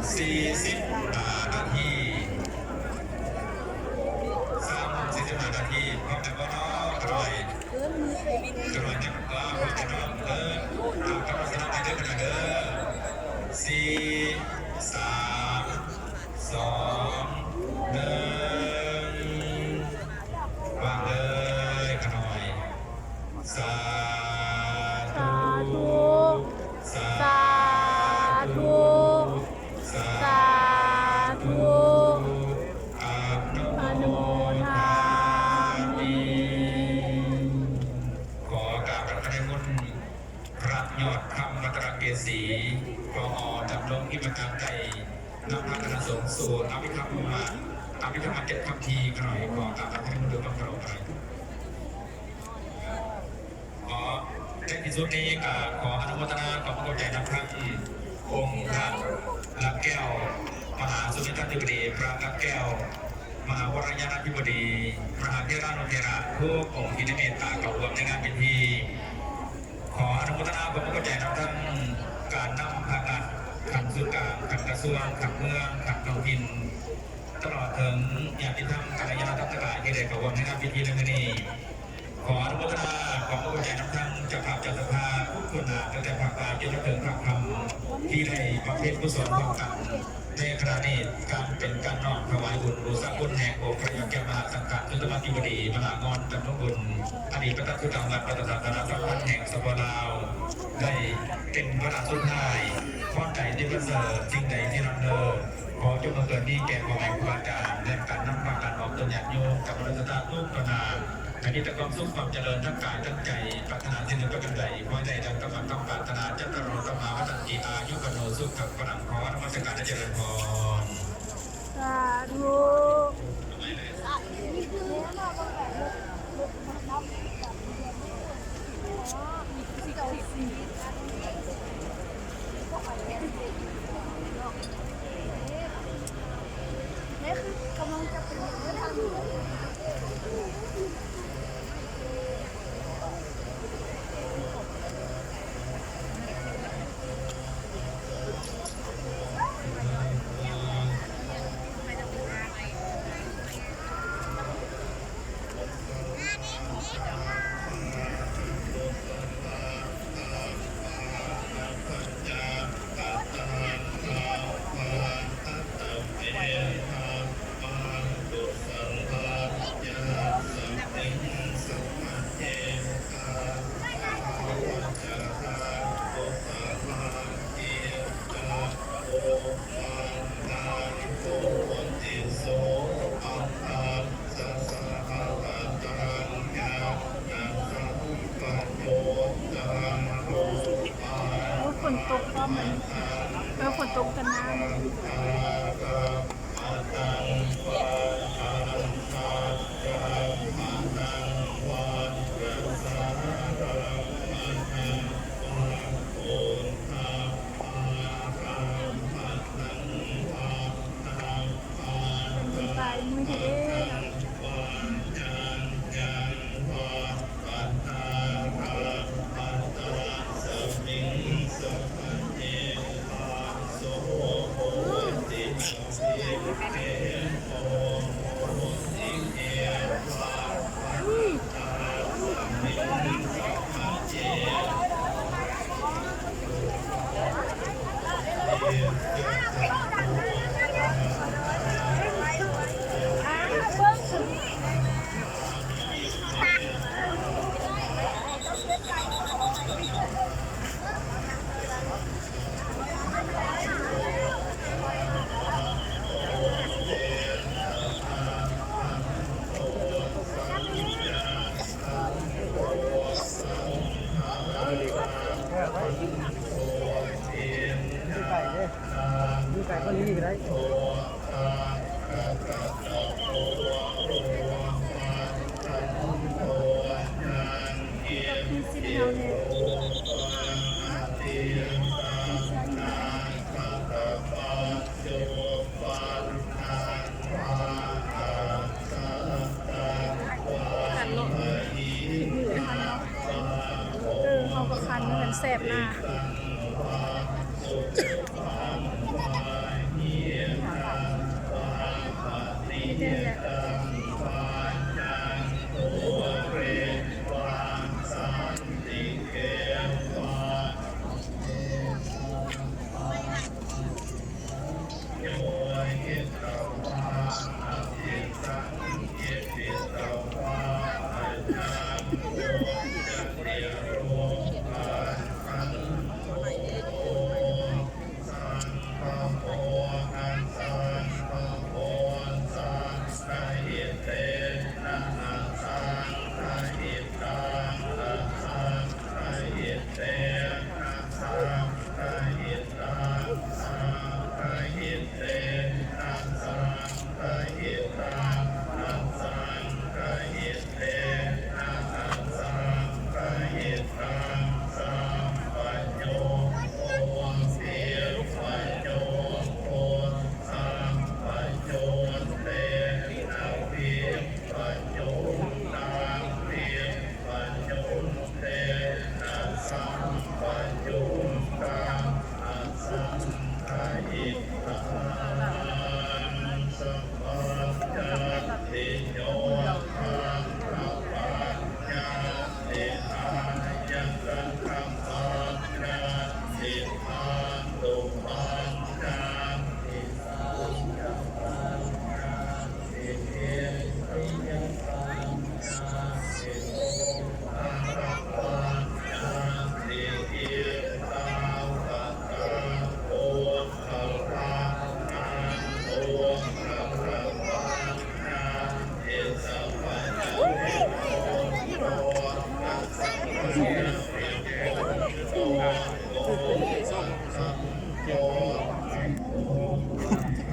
45 นาที45 นาทีพร้อมแล้วก็น้องกระโดดจับก็พร้อมจะน้องกระโดดสนามไปเดินกันเด้อ4 3 2 1วางเลยขน่อยสาธุสาธุ สาธุอนุทามิขอกราบพระนมุนพระยอดคำมัตรเกษีปอดำรงอิมการใจนำพระคณะสงฆ์สู่อภิธรรมมาอภิธรรม7 คำพีหน่อยขอกราบพระนมุนโดยบังเกิดอะไรในที่สุดนี้ก็ขออนุโมทนาขอบพระคุณใจนับครั้งองค์พระลักแก้วมหาสุนิทัติบดีพระลักแก้วมหาวรยานาธิบดีพระเทรานุเทระผู้องค์ที่ได้เมตตากล่าวในงานพิธีขออนุโมทนาขอบพระคุณใจนับทั้งการนำพระกัดขันสุการขันกระทรวงขันเมืองขันท้องถิ่นตลอดถึงญาติธรรมกัลยาณธรรมทั้งหลายที่ได้กล่าวในงานพิธีในวันนี้ขออนุโมทนาขอพระคุณใจนับทั้งเจ้าภาพเจ้าสภาผู้คนนาตั้งแต่ภาคกลางจนถึงภาคคำที่ได้ประเภทกุศลร่วมกันในครานี้การเป็นการน้อมถวายบุญบูชาคุณแห่งองค์พระยาแก้วมหาสังฆสุตมธิบดีมหางอนจำนวนบุญอดีตพระตัทุตังรัตน์ประธานคณะสัมพันธ์แห่งสปปลาวได้เป็นพระราชสุดท้ายข้อใจที่ประเสริฐสิ่งใดที่เราเลิศขอจงบังเกิดนี้แก่พ่อแม่ครูอาจารย์และการนำความการออกตัวญาติโยมกับบริษัทลูกตนาอันนี้แต่ความสุขความเจริญทั้งกายทั้งใจปรารถนาที่หนึ่งประการใดขอใจดังกำลังต้องปรารถนาจัตตารโรธรรมาวัตันติอายุกโนสุขังพลังขอธรรมสการเจริญพรสาธุนี่คือกำลังจะเป็นเรื่องทางฝนตกก็มันฝนตกกันน้ำไปมือเด้ไก่ก็รีบได้เขาก็คันเหมือนแสบหน้า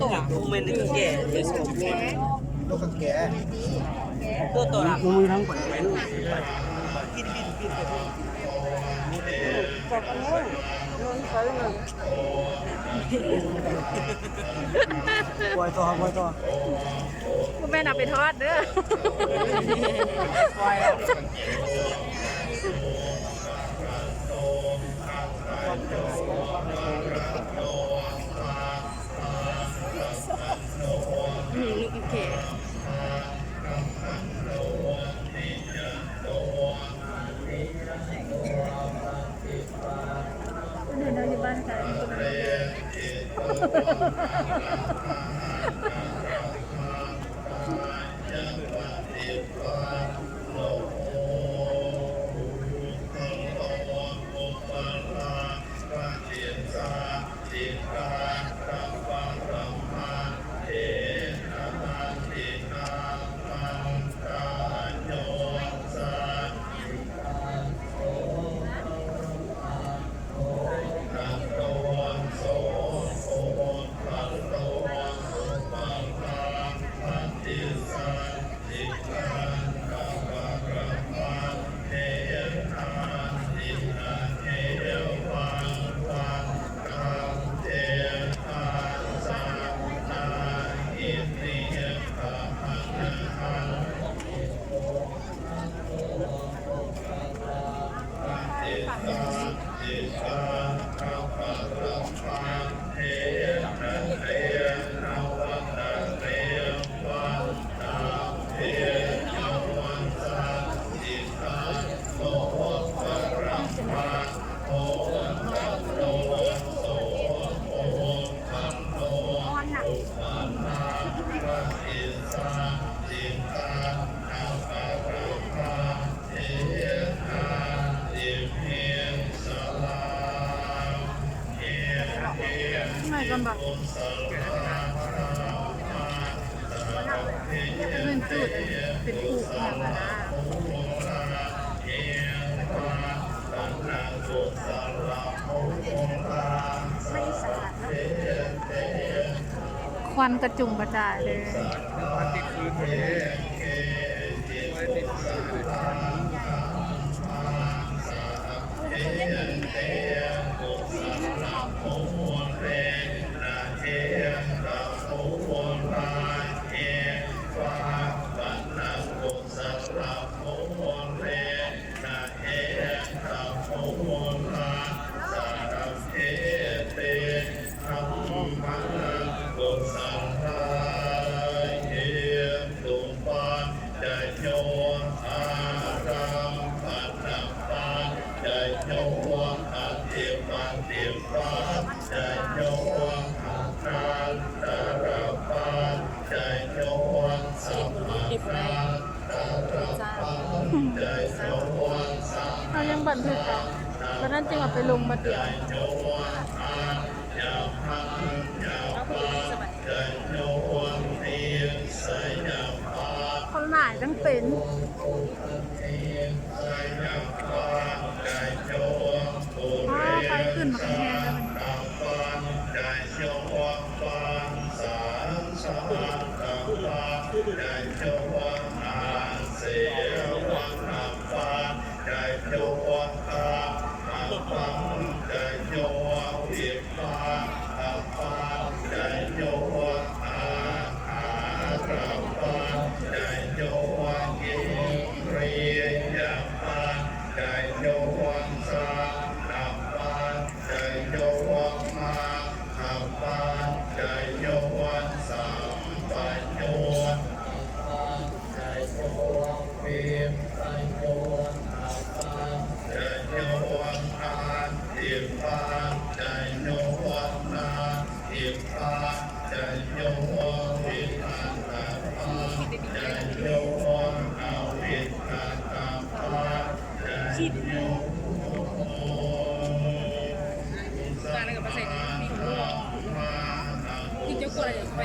ตัวกูมันนึกแก่เดี๋ยวส่งแก่ ลูกกับแก ตัวละ มือทั้งคนไปลูก จากอันนู้นลงไปเลย ปล่อยตัวปล่อยตัว คุณแม่นำไปทอดเด้อ ปล่อยแล้ว นี่ลูกอีแก่เดี๋ยวเราอยู่บ้านใครคนไม่กันบอกเป็นสูตรเป็นผูกอย่างนั้นนะควันกระจุ่มกระจายเลยเรายังบันทึกอ่ะตอนนั้นจริงเอาไปลงมาเดียวคนหลายทั้งเป็นไฟขึ้นมาแห้งแล้วมัน คิดตาอะไรกับภาษามีของลูกที่เจ้าตัวอะไรอย่างไร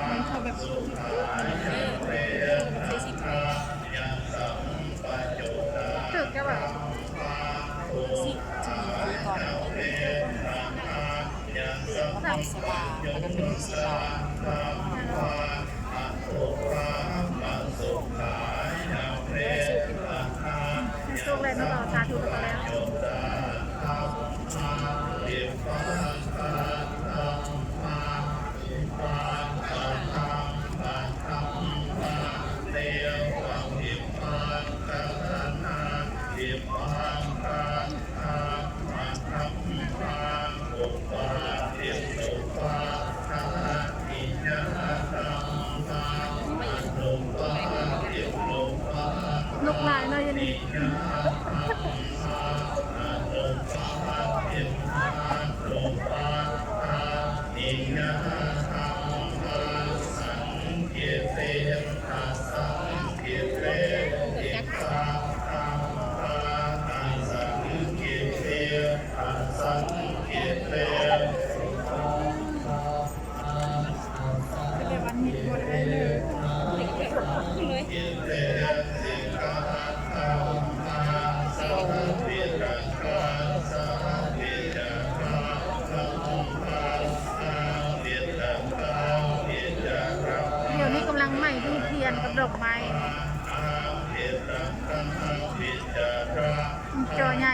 มันเขาแบบใช้สิทธิ์ ถึกจะแบบ สิจะมีคุยก่อนทำสบายแล้วก็เป็นสิบา สุกเลยน้องเราสาธุกันแล้วลูกหลานเลยนี่เป็นวันนี้หมดเลยเดี๋ยวนี้กำลังใหม่ดูเทียนกับดอกไม้จอใหญ่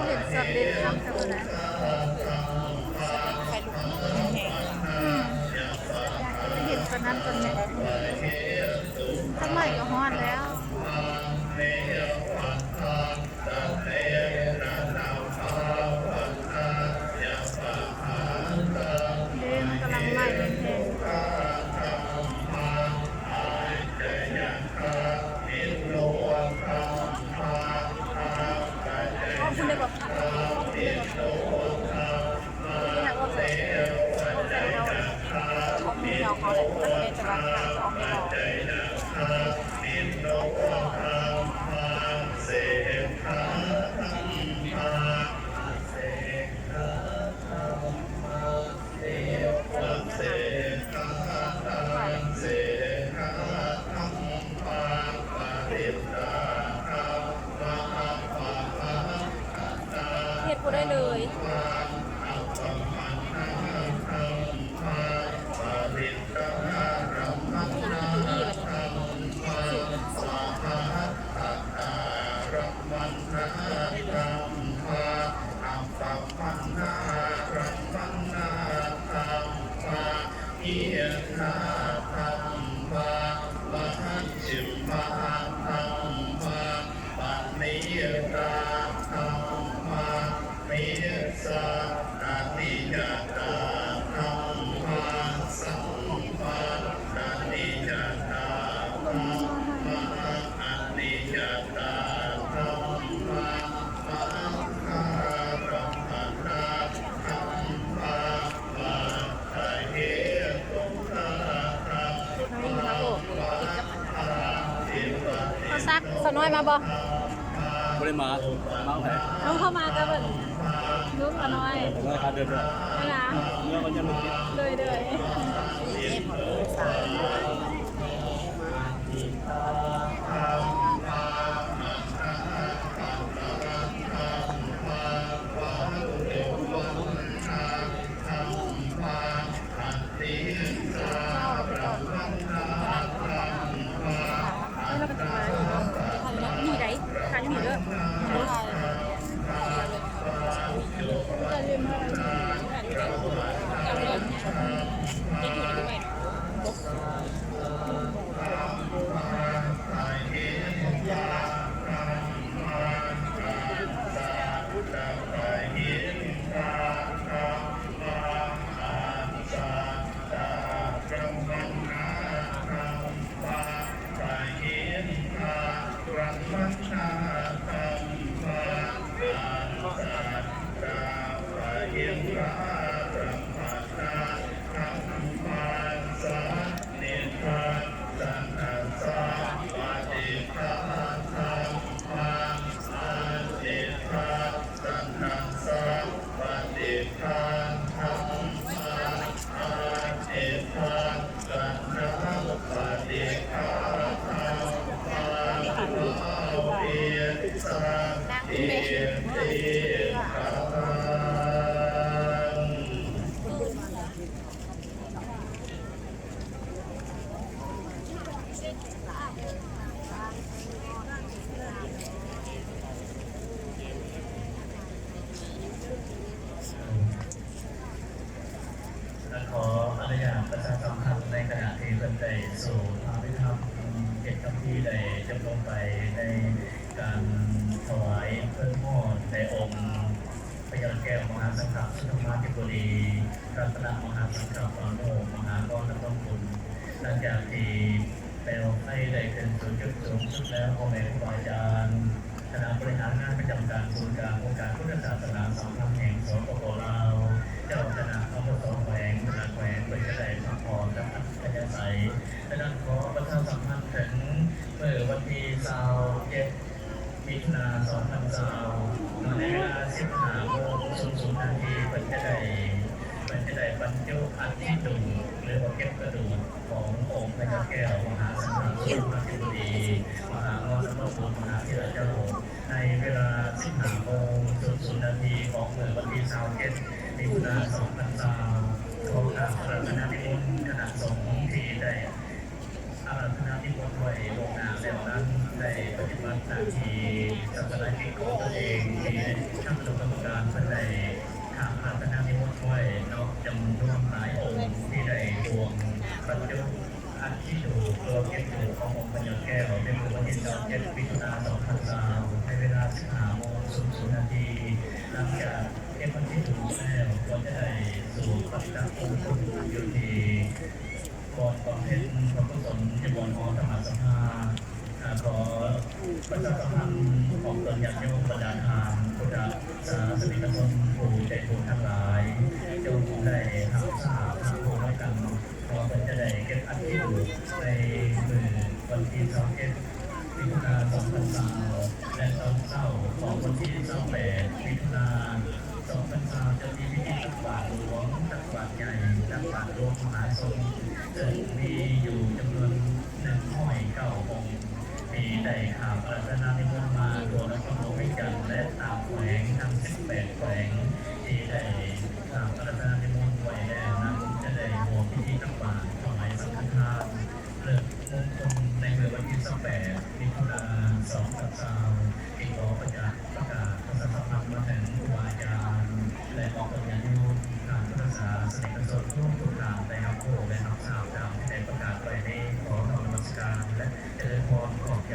เห็นสดเด็ดทำกับอะไรเห็นตอนนั้นตอนนี้สมัยก็ฮอดแล้วเดินกำลังไล่เป็นเพลงคุณได้บอกที่ไหนว่าใส่เขาไม่ยอมเขาเลยมันเป็นจะรักกันเขาไม่ยอมเฮ็ดกูได้เลยเขาซักสน้อยมาบ่ บริมาแผล ต้องเข้ามากับลูกสน้อย แล้วการเดินด้วย นะ เมื่อมันจะลุก เลย ขออนุญาตประชาสัมพันธ์ในขณะที่เพิ่นได้สู่พระพิธรรมเจ็ดคำที่ได้จำลงไปในการถวายเพื่อนมอดในองค์พยาแก้วมหาสังฆสุธรรมาธิบดีรัตนมหาสังฆปาโมมหากรต้องคุณหลังจากที่แปลให้ได้เป็นศูนย์จุดสูงสุดแล้วพ่อแม่ครูอาจารย์คณะบริหารงานประจำการศูนย์กลางองค์การพุทธศาสนาสองพันแห่งสปปลาวเจ้าคณะอำเภอสองแขวงคณะแขวงเป็นกระไดพักผ่อนและอัธยาศัยและนั้นขอประชาสัมพันธ์ถึงเมื่อวันที่27 มิถุนายน 2020 ในเวลา 15:00 น.เป็นจะได้บรรจุอัฐิดุหรือว่าเก็บกระดูกขององค์พระแก้วมหาสังฆสุธรรมาธิบดีมหาวรรณภูมิมหาธิราชเจ้าในเวลา 15:00 น.ของเมื่อวันที่27 มิถุนายน 2020 ขอกราบพระคณะนิมนต์คณะสงฆ์ที่ได้อาราธนานิมนต์ไว้ลงนามแล้วนั้นได้ปฏิบัติหน้าที่สัปดาห์ที่ของตัวเองที่ทางคณะกรรมการเพื่อได้ทางอาราธนานิมนต์ไว้นอกจำนวนหลายองค์ที่ได้รวมบรรจุอัฐิดูตัวเก็บดูขององค์พระแก้วในวันที่27 มิถุนายน 2020 ในเวลา 15:00 น.หลังจากเก็บอัฐิดูแล้วก็จะได้สู่ปฏิบัติองค์คุณอยู่ที่ก่อนบำเพ็ญพระกุศลในบวรของธรรมสภาขอประชาสัมพันธ์ของตนญาติโยมบรรดาทานพุทธศาสนิกชนผู้ใจบุญทั้งหลายจงได้รับทราบทั้งผู้แล้วกันขอเป็นจะได้เก็บอัฐิในมือวันที่27 มิถุนายน 2020 และตอนเช้าของวันที่28 มิถุนายน 2020 จะมีพิธีตักบาตรหลวงตักบาตรใหญ่ตักบาตรรวมมหาสงฆ์ซึ่งมีอยู่จำนวน109 องค์มีได้ข่าวอาราธนานิมนต์มารวมทั้งพระวิจารณ์และตามแขวงทั้ง18แขวงที่ได้ข่าวอาราธนานิมนต์ไว้แล้วนั้นจะได้ร่วมพิธีตักบาตรถวายสังฆทานเลิกมงคลในเมื่อวันที่28 มิถุนายน 2020 ที่ขอประกาศประกาศประชาสัมพันธ์มาถึงครูบาอาจารย์และออกตัวอย่างโยมทางพุทธศาสนิกชนทุกทุกทางได้รับโปรดและรับทราบตามที่ได้ประกาศไว้ในขอธรรมนมัสการและเจริญพรขอบใจ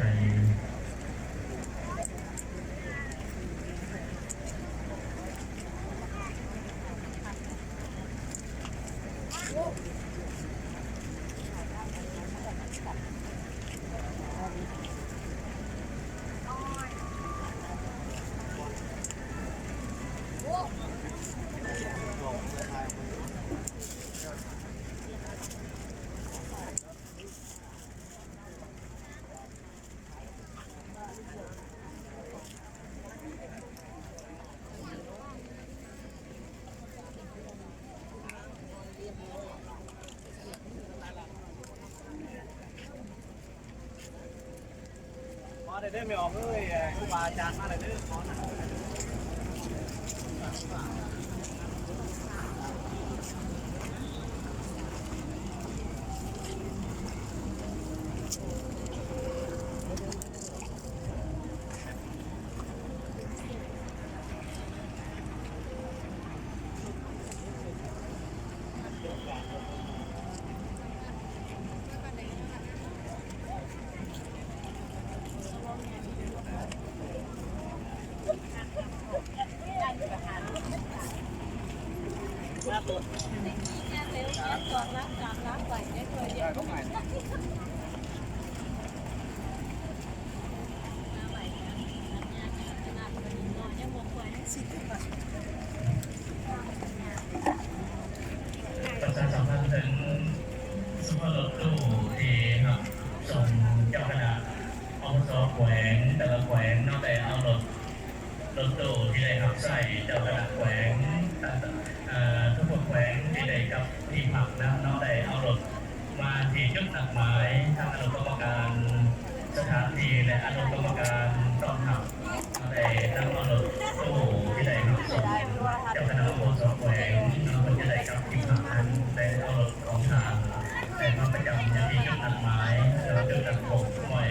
มาได้ไม่ออกเลยครูบาอาจารย์มาได้ขอหน่อย ใส่เจ้าคณะแขวงทุกแขวงที่ได้กับที่ผักน้ำน้องได้เอารถมาที่จุดนัดหมายทางอนุกรรมการสถานที่และอนุกรรมการต้อนรับได้นำเอารถตู้ที่ได้รับส่งเจ้าคณะโบสถ์แขวงมันจะได้กับที่ผักนั้นได้เอารถของทางได้มาประจำที่จุดนัดหมายแล้วจุดนัดพบไว้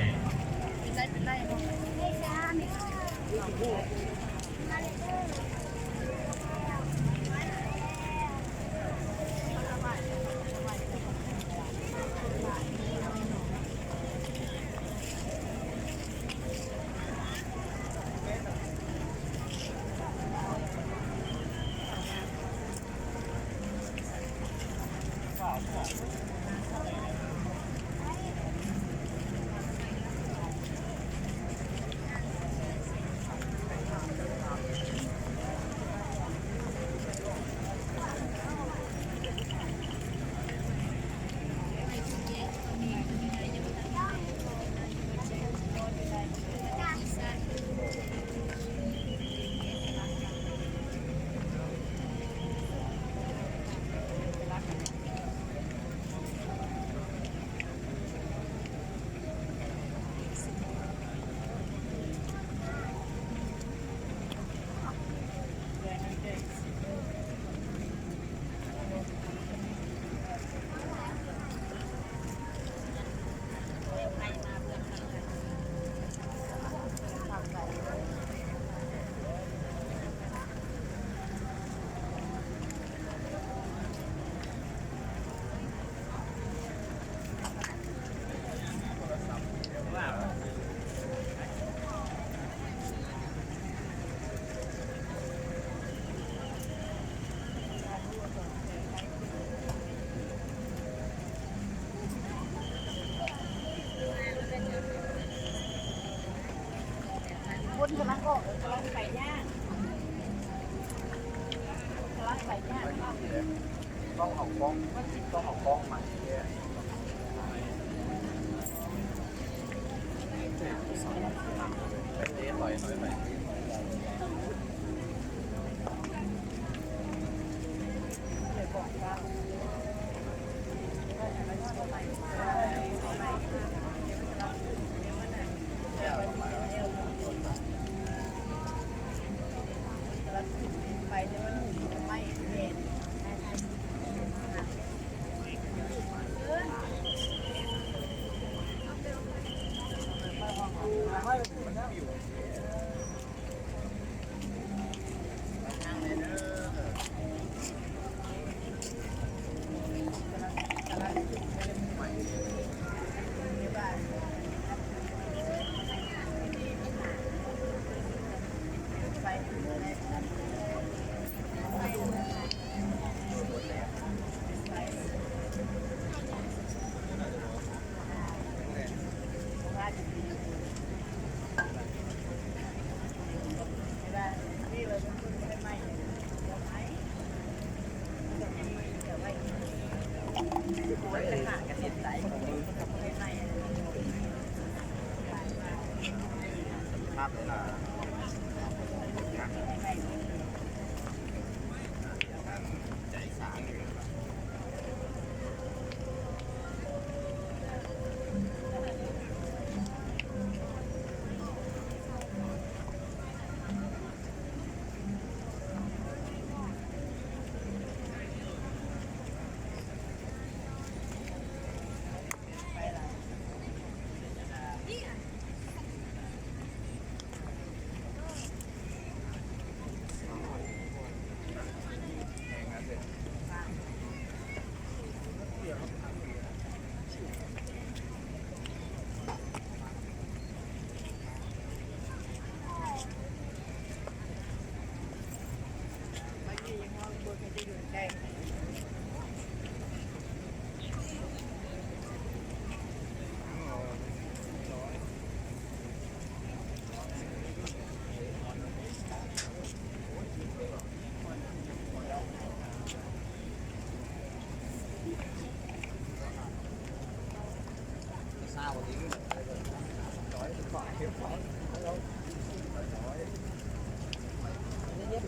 คนกำลังออกกำลังไปย่างกำลังไปย่าง ต้องเอากล้องมาเนี่ยไปเจ๊ต่อยไป ไปเดี๋ยวมันหนีไม่เห็น ภาพเลยนะใจสางอยู่ เ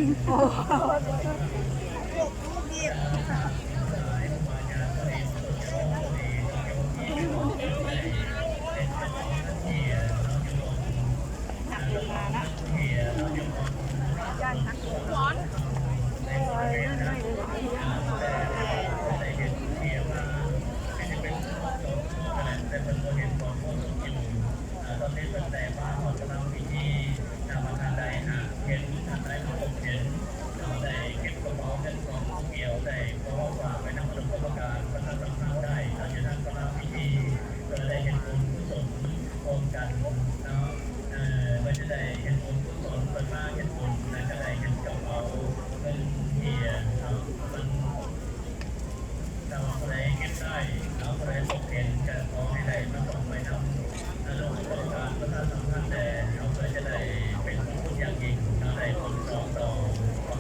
โอ้มันจะได้เห็นผลกุศลเปิดมาเห็นผลแล้วก็ได้เห็นกระเป๋าเงินเหียมันถ้าว่าคนใดเก็บได้แล้วคนใดตกเห็นจะขอให้ได้มาส่งไปทำโรงพยาบาลประชาสัมพันธ์แต่เขาเพื่อจะได้เป็นผู้อย่างยิ่งได้ผลสองต่อ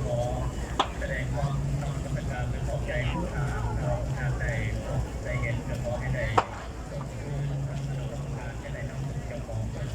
ขอแสดงความนอมรับการเป็นขอบใจผู้ทางเราทางได้พบได้เห็นก็ขอให้ได้ส่งคืนทางเราต้องการจะได้นำเจ้าของเป็น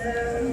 ข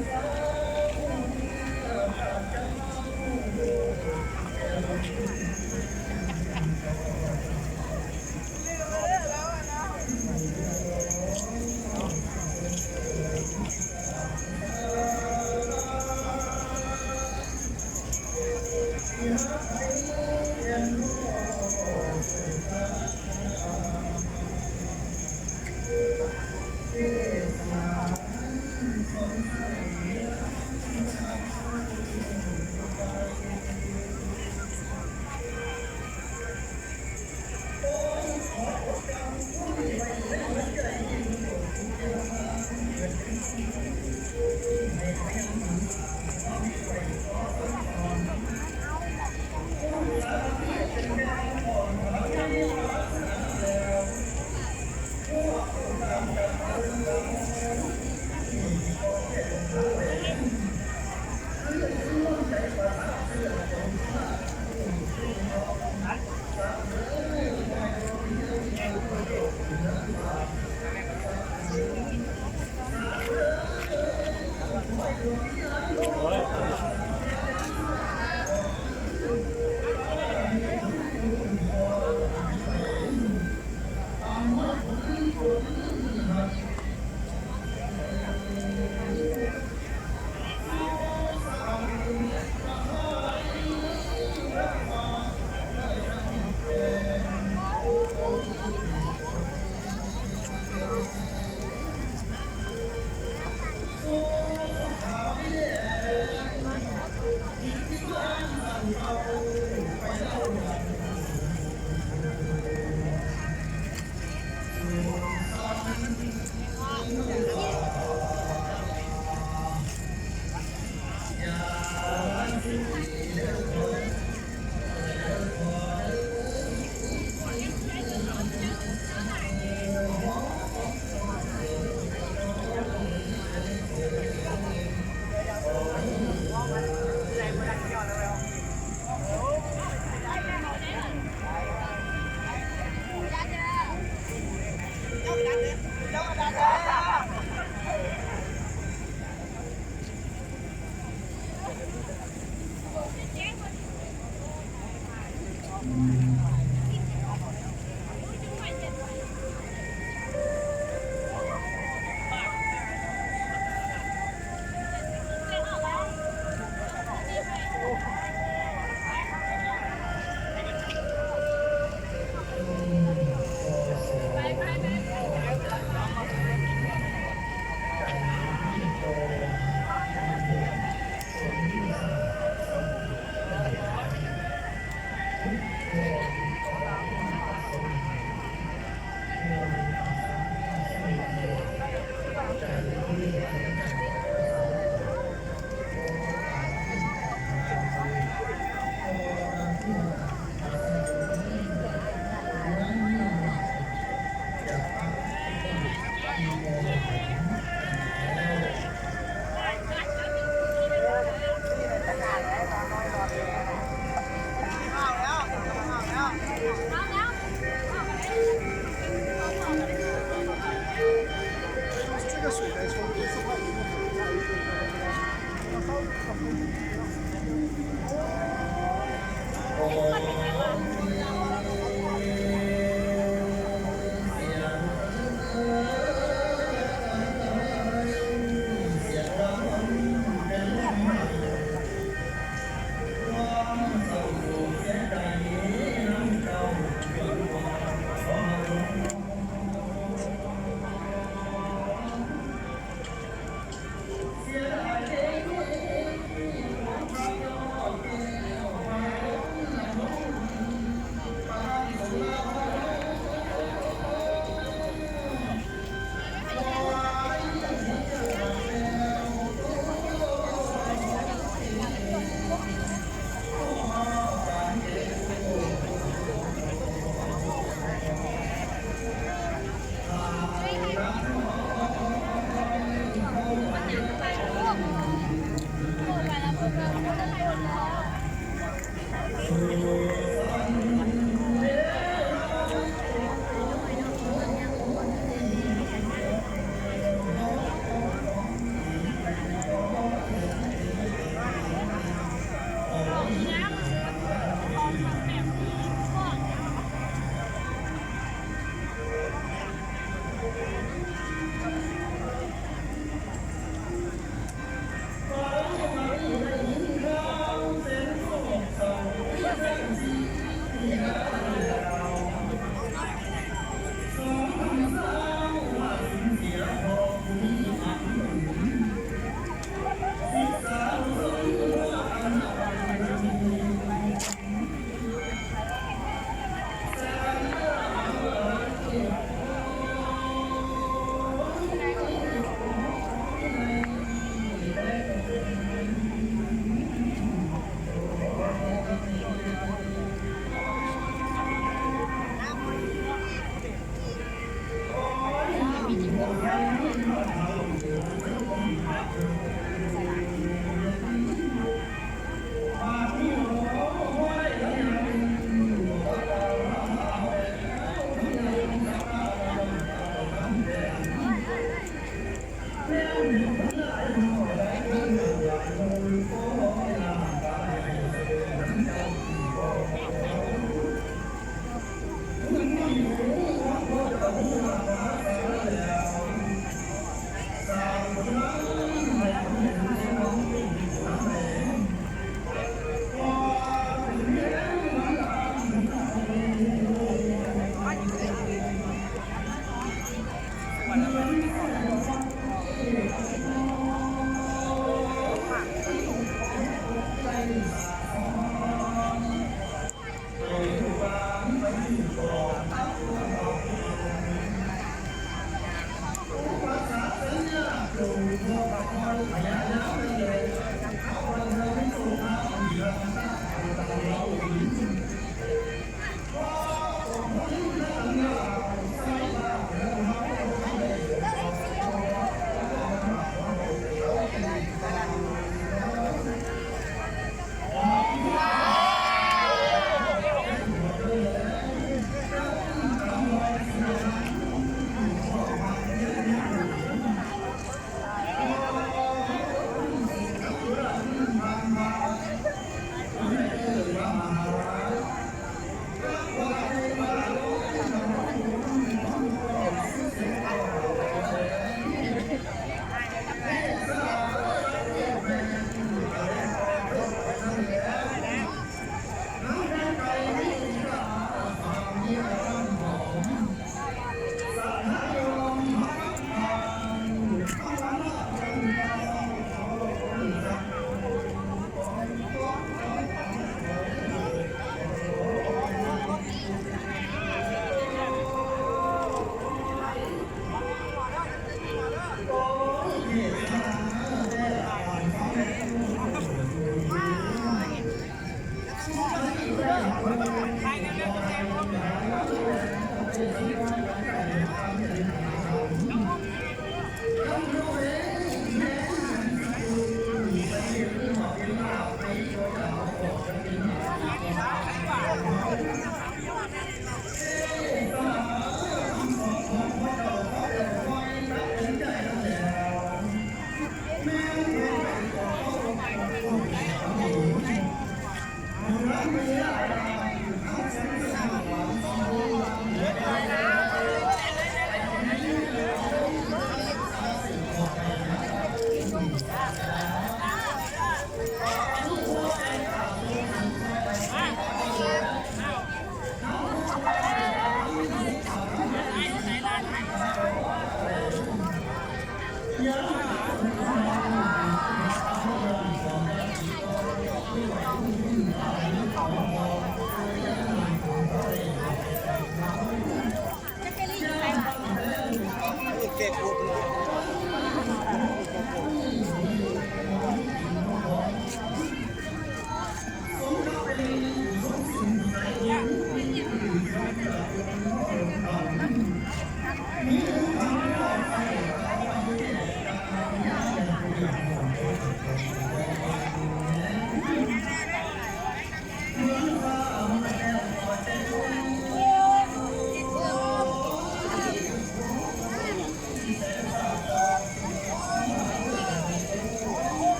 เ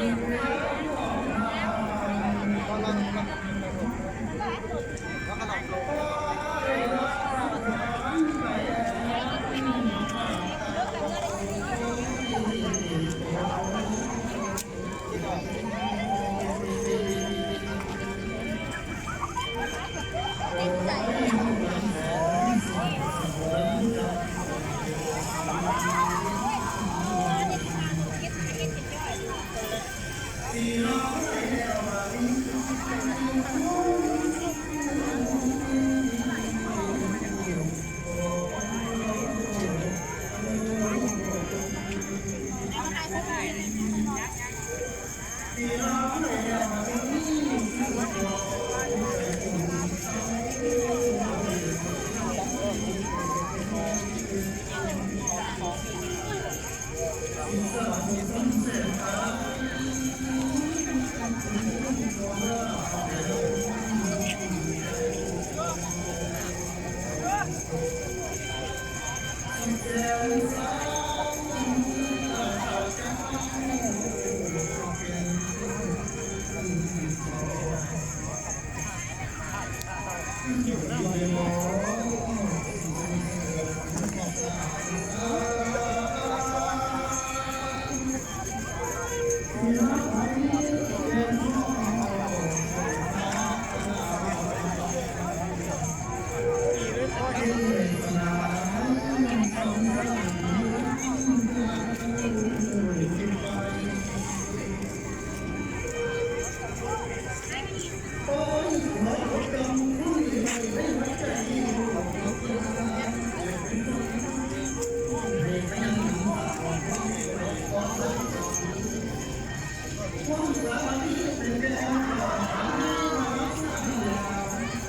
Wow.